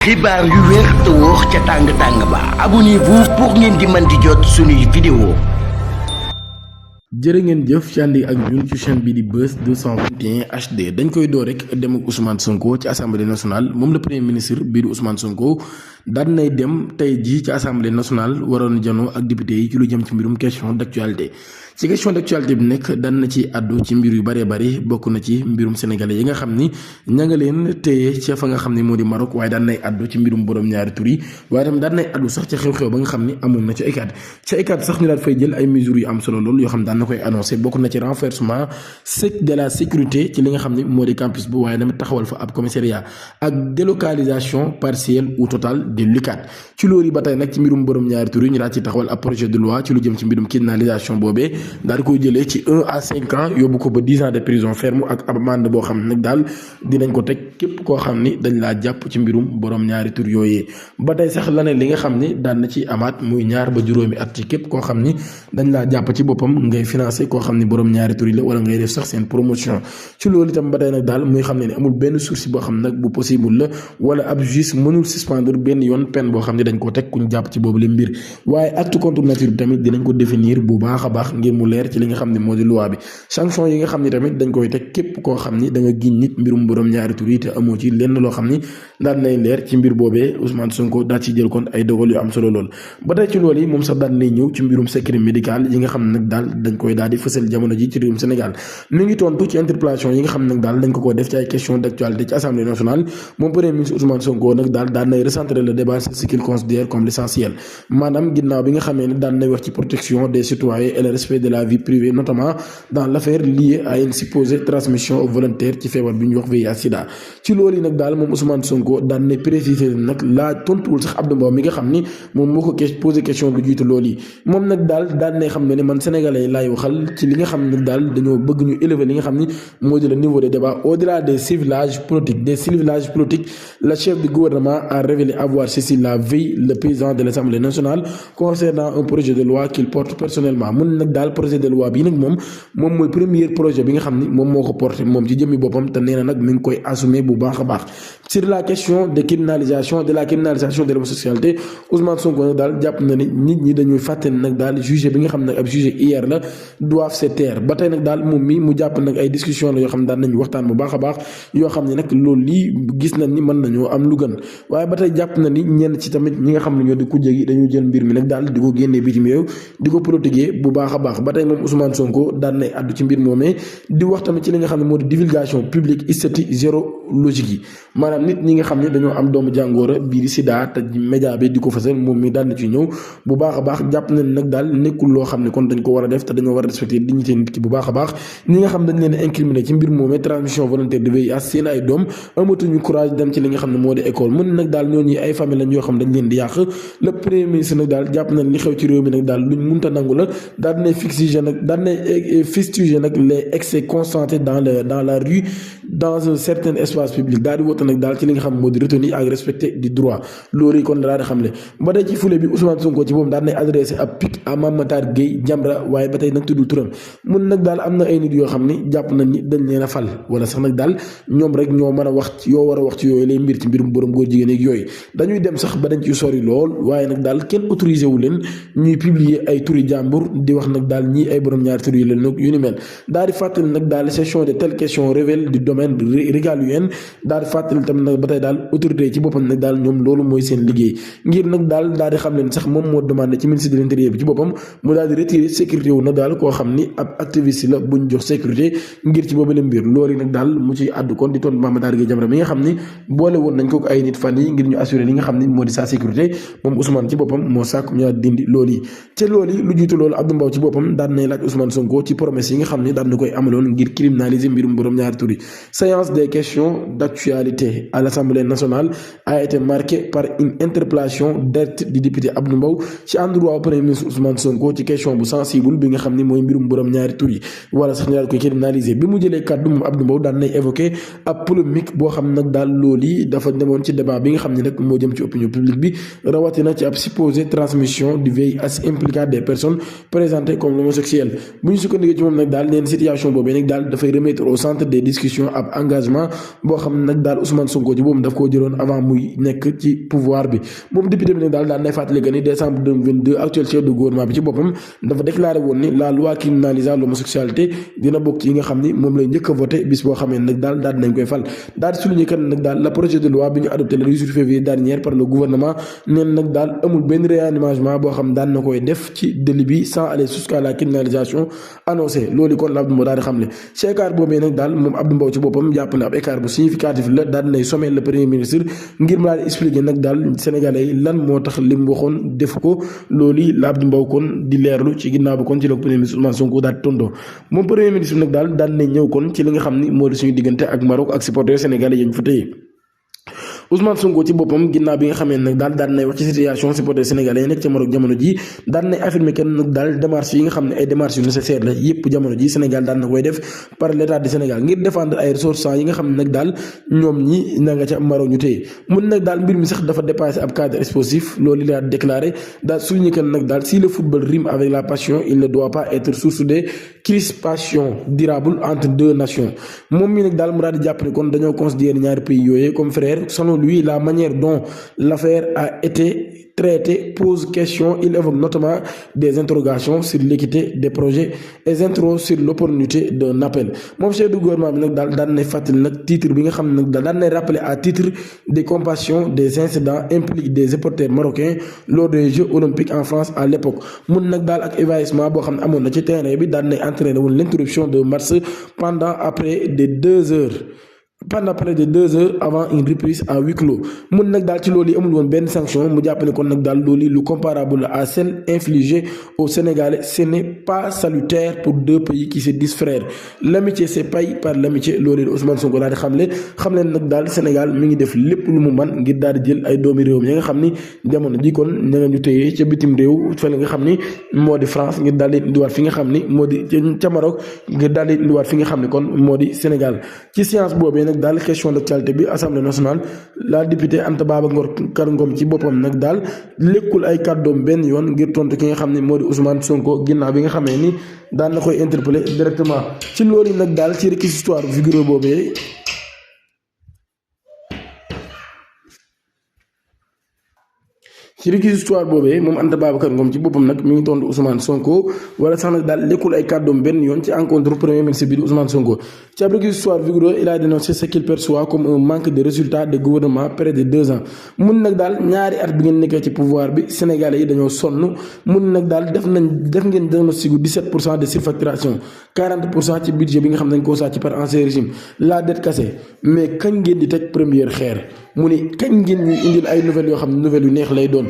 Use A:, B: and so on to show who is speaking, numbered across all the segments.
A: xibaar yu wér te wóor ca tàng ba abonnez-vous pour ngeen di mën di jot suñuy vidéo.
B: jërë ngeen jëf ci àndi ak ñun ci chaîne bi di Buzz 221 HD dañ koy door rek dem ak Ousmane Sonko ci assemblée nationale moom le premier ministre bii di Ousmane Sonko daan nay dem tey jii ci assemblée nationale waroon janoo ak député yi ci lu jëm ci mbirum question d'actualité. ci question d'actualité bi nekk daan na ci àddu ci mbir yu bëree bëri bokk na ci mbirum sénégalais yi nga xam ni ña nga leen téye ca fa nga xam ne moo di Maroc waaye daan nay àddu ci mbirum borom ñaari tur yi waaye tam daan nay àddu sax ca xew-xew ba nga xam ni amoon na ca ICAD sax ñu daal fay jël ay mesures yu am solo lool yoo xam daan na koy annoncé bokk na ci renforcement de la sécurité ci li nga xam ne moo di campus bu waaye tamit taxawal fa ab commissariat ak délocalisation partielle ou totale de l'ICAD ci loolu yi ba tey nag ci mbirum borom ñaari tur yi ñu daal ci taxawal ab projet de loi ci lu jëm ci mbirum criminalisation boobee daal di koy jëlee ci 1 à 5 ans yóbbu ko ba 10 ans de prison ferme ak ab amende boo xam ne nag daal dinañ ko teg képp koo xam ni dañ laa jàpp ci mbirum borom ñaari tur yooyee ba tey sax la ne li nga xam ni daan na ci amaat muy 2 ba juróomi at ci képp koo xam ni dañ laa jàpp ci boppam ngay financé koo xam ni borom ñaari tur yi la wala ngay def sax seen promotion ci loolu itam ba tey nag daal muy xam ne amul benn sursis boo xam nag bu possible la wala ab juge mënul suspendre benn yoon peine boo xam ne dañ ko teg kuñ jàpp ci boobu le mbir waaye acte contre nature bi tamit dinañ ko définir bu baax a baax ngir mu leer ci li nga xam ne moo di loi bi sanction yi nga xam ne tamit dañ koy teg képp koo xam ni da nga giñ nit mbirum borom ñaari tur yi te amoo ci lenn loo xam ni daan nay leer ci mbir boobee Ousmane Sonko daal ci jël kon ay dogal yu am solo lool ba tey ci loolu yi moom sax daan nay ñëw ci mbirum secret médical yi nga xam ne nag daal dañ koy daal di fësal jamono ji ci réewum Sénégal mi ngi tontu ci interpellation yi nga xam ne nag daal dañ ko def ci ay question d'actualité ci assemblée nationale moom premier ministre Ousmane Sonko nag daal daan nay recentrer le débat sur ce qu'il considère comme l'essentiel maanaam ginnaaw bi nga xamee ne daan nay wax ci protection des citoyens et le respect de la vie privée notamment dans l'affaire liée à une supposée transmission volontaire ci feebar bi ñu wax VIH/Sida ci loolu yi nag daal moom Ousmane Sonko daan na préciser nag laa tontuwul sax Abdou Mbow mi nga xam ni moom moo ko posé question lu jiitu loolu yi moom nag daal daan nay xam ne man sénégalais laay waxal ci li nga xam ne daal dañoo bëgg ñu élever li nga xam ni moo di le niveau des débats au-delà des clivages politiques le chef du gouvernement a révélé avoir saisi la veille le président de l'Assemblée nationale concernant un projet de loi qu'il porte personnellement mun nag daal projet de loi bi nag moom mooy premier projet bi nga xam ni moom moo ko porté moom ci jëmmi boppam te nee na nag mi ngi koy assumer bu baax a baax sur la question de la criminalisation de l'homosexualité Ousmane Sonko nag daal jàpp na ni nit ñi dañuy fàtte nag daal jugé bi nga xam ne ab jugé hier la doivent se taire ba tey nag daal moom mi mu jàpp nag ay discussion la yoo xam ne daal nañu waxtaan bu baax a baax yoo xam ne nag loolu lii gis nañ ni mën nañoo am lu gën waaye ba tey jàpp na ni ñenn ci tamit ñi nga xam ne ñoo di kujje gi dañu jël mbir mi nag daal di ko génnee bitim réew di ko politiquer bu baax a baax ba tey moom Ousmane Sonko daan nay àddu ci mbir moomee di wax tamit ci li nga xam ne moo di divulgation publique esthétique sérologique yi maanaam nit ñi nga xam ne dañoo am doomu jàngoro bii di sida te média bi di ko fasal moom mi daan na ci ñëw bu baax a baax jàpp na nag daal nekkul loo xam ne kon dañ ko war a def te dañoo war a respecter dignité nit ki bu baax a baax ñi nga xam dañ leen incriminer ci mbir moomee transmission volontaire de VIH seen ay doom amatuñu courage dem ci li nga xam ne moo di école mën nag daal ñooñu ay famille lañ yoo xam dañ leen di yàq le premier ministre nag daal jàpp na li xew ci réew mi nag daal luñ munta nangu la daal dinay fustiger nag les excès constatés dans la rue dans un certain espace public daal di woote nag daal ci li nga xam moo di retenue ak respecter du droit loolu yi kon daal di xamle ba tey ci fule bi Ousmane Sonko ci boobu daal nay adressé ab pic à Mame Matar Gueye Jamra waaye ba tey nag tuddul turam mun nag daal am na ay nit yoo xam ni jàpp nañ ni dañ leen a fal wala sax nag daal ñoom rek ñoo mën a wax yoo war a wax ci yooyu lay mbir ci mbirum borom góor jigéen ak yooyu dañuy dem sax ba dañ ciy sori lool waaye nag daal kenn autorisé wu leen ñuy publier ay turi jàmbur di wax nag daal ñii ay borom ñaari tur yi leen nag yu ni mel daal di fàttali nag daal session de telles questions révèle du domaine régalien daal di fàttali tamit nag ba tey daal autorité yi ci boppam nag daal ñoom loolu mooy seen liggéey ngir nag daal di xam leen sax moom moo demandé ci ministre de l'intérieur bi ci boppam mu daal di retirer sécurité wu nag daal koo xam ni ab activiste la buñ jox sécurité ngir ci boobu la mbir loolu nag daal mu ci àddu kon di tontu Mame Matar Gueye Jamra mi nga xam ni boole woon nañ ko ay nit fan yi ngir ñu assurer li nga xam ni moo di sa sécurité moom Ousmane ci boppam moo sàkk ñu dindi loolu yi te loolu yi lu jiitu loolu Abdou Mbow ci boppam daan nay laaj Ousmane Sonko ci promesse yi nga xam ni daan na koy amaloon ngir criminaliser mbirum borom ñaari tur yi séance des questions d'actualité à l'Assemblée nationale a été marquée par une interpellation directe du député Abdou Mbow ci endroit premier ministre Ousmane Sonko ci question bu sensible bi nga xam ni mooy mbirum borom ñaari tur yi wala sax ñu daal koy criminaliser bi mu jëlee kàddu moom Abdou Mbow daan nay évoquer ab polémique boo xam nag daal loolu yi dafa demoon ci débat bi nga xam ne nag moo jëm ci opinion publique bi rawatina ci ab supposée transmission du VIH impliquant des personnes présentées comme homosexuelles bu ñu sukkandikoo ci moom nag daal neen situation boobee nag daal dafay remettre au centre des discussions ab engagement boo xam ne nag daal Ousmane Sonko ci boobu daf koo jëloon avant muy nekk ci pouvoir bi moom député bi nag daal nay fàttali que ni décembre 2022 actuel chef de gouvernement bi ci boppam dafa déclaré woon ni la loi criminalisant l'homosexualité dina bokk ci yi nga xam ni moom lay njëkk a voté bis boo xamee nag daal dinañ koy fal daal di souligner que nag daal la projet de loi bi ñu adopté le 18 février dernier par le gouvernement neen nag daal amul benn réanimation boo xam daan na koy def ci délit bi sans aller jusqu'à la criminalisation annoncée loolu kon la Abdou Mbow daal di xam ne ci écart boobee nag daal moom Abdou Mbow ci boppam jàpp ne ab écart bu significatif la daal dinay sommer le premier ministre ngir mu daal di expliquer nag daal sénégalais yi lan moo tax li mu waxoon def ko loolu la Abdou Mbow kon di leerlu ci ginnaaw bi kon ci la premier ministre Ousmane Sonko daal di tontoo moom premier ministre nag daal daan nañ ñëw kon ci li nga xam ni moo di suñu diggante ak Maroc ak supporters sénégalais yañ fa téye Ousmane Sonko ci boppam ginnaaw bi nga xamee nag daal daan nay wax ci situation supporters sénégalais yi nekk ca Maroc jamono ji daan nay affirmer que nag daal démarches yi nga xam ne ay démarches yu nécessaire la yépp jamono ji Sénégal daan na koy def par l'état du Sénégal ngir défendre ay ressortissants yi nga xam ne nag daal ñoom ñi na nga ca Maroc ñu téye mun nag daal mbir mi sax dafa dépassé ab cadre explosif loolu la déclaré daal souligné que nag daal si le football rime avec la passion il ne doit pas être source de crispation durable entre deux nations moom mi nag daal mu daal di jàpp ne kon dañoo considérer ñaari pays yooyu comme frères. Selon lui, la manière dont l'affaire a été traitée pose question. Il évoque notamment des interrogations sur l'équité des projets et s'interroge sur l'opportunité d'un appel. Mon chef du gouvernement bi nag daal daan nay fàttali nag titre bi nga xam ne nag daan nay rappeler à titre des compassions des incidents impliquent des supporters marocains lors des Jeux olympiques en France à l'époque mun nag daal ak évacuation boo xam ne amoon na ci terrain bi daan nay entraîné woon l'interruption de match pendant près de 2 heures avant une reprise à huis clos mun nag daal ci loolu yi amul woon benn sanction mu jàpp ne kon nag daal loolu lu comparable à celle infligée au Sénégalais. Ce n'est pas salutaire pour deux pays qui se disent frères. L'amitié se paye par l'amitié loolu Ousmane Sonko daal di xam leen nag daal Sénégal mi ngi def lépp lu mu man ngir daal di jël ay doomi réew mi nga xam ni jamono ji kon ña nga ñu téye ca bitim réew fële nga xam ni moo di France ngir daal di indiwaat fi nga xam ni moo di ca Maroc ngir daal di indiwaat fi nga xam ni kon moo di Sénégal. Ci séance boobee nag daal question d'actualité bi Assemblée nationale la députée Anta Babacar Ngom ci boppam nag daal lekkul ay kàddoom benn yoon ngir tontu ki nga xam ne moo di Ousmane Sonko ginnaaw bi nga xamee ni daan na koy interpeller directement ci loolu nag daal ci réquisitoire vigoureux boobee. ci réquisitoire boobee moom Anta Babacar Ngom ci boppam nag mi ngi tontu Ousmane Sonko wala sax nag daal lekkul ay kàddoom benn yoon ci encontre premier ministre bi di Ousmane Sonko ci ab réquisitoire vigoureux il a dénoncé ce qu'il perçoit comme un manque de résultats de gouvernement près de 2 ans mun nag daal ñaari at bi ngeen nekkee ci pouvoir bi Sénégalais yi dañoo sonn mun nag daal def ngeen diagnostic 17% de surfacturation 40% ci budget bi nga xam ne dañ koo sàcc par ancien régime la dette cassée mais kañ ngeen di teg première xeer mu ni kañ ngeen ñuy indil ay nouvelles yoo xam ne nouvelles yu neex lay doon.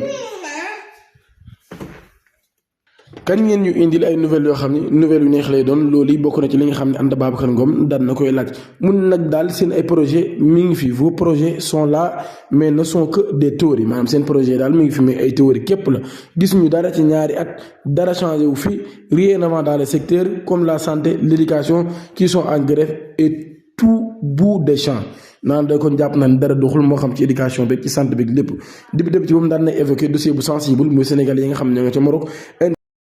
B: kañ ngeen ñu indil ay nouvelles yoo xam ne nouvelles yu neex lay doon loolu bokk na ci li nga xam ne Anta Babacar Ngom daan na koy laaj mun nag daal seen ay projet mi ngi fi vos projets sont là mais ne sont que des théories maanaam seen projet daal mi ngi fi mais ay théories képp la gis ñu dara ci ñaari at dara changé wu fi rien n'avance dans le secteur comme la santé l'éducation qui sont en grève et tout bout des champs naan da kon jàpp naan dara doxul moo xam ci éducation beeg ci santé beeg lépp député bi ci moom daan na évoqué dossier bu sensible muy Sénégal yi nga xam ne ñoo nga ca Maroc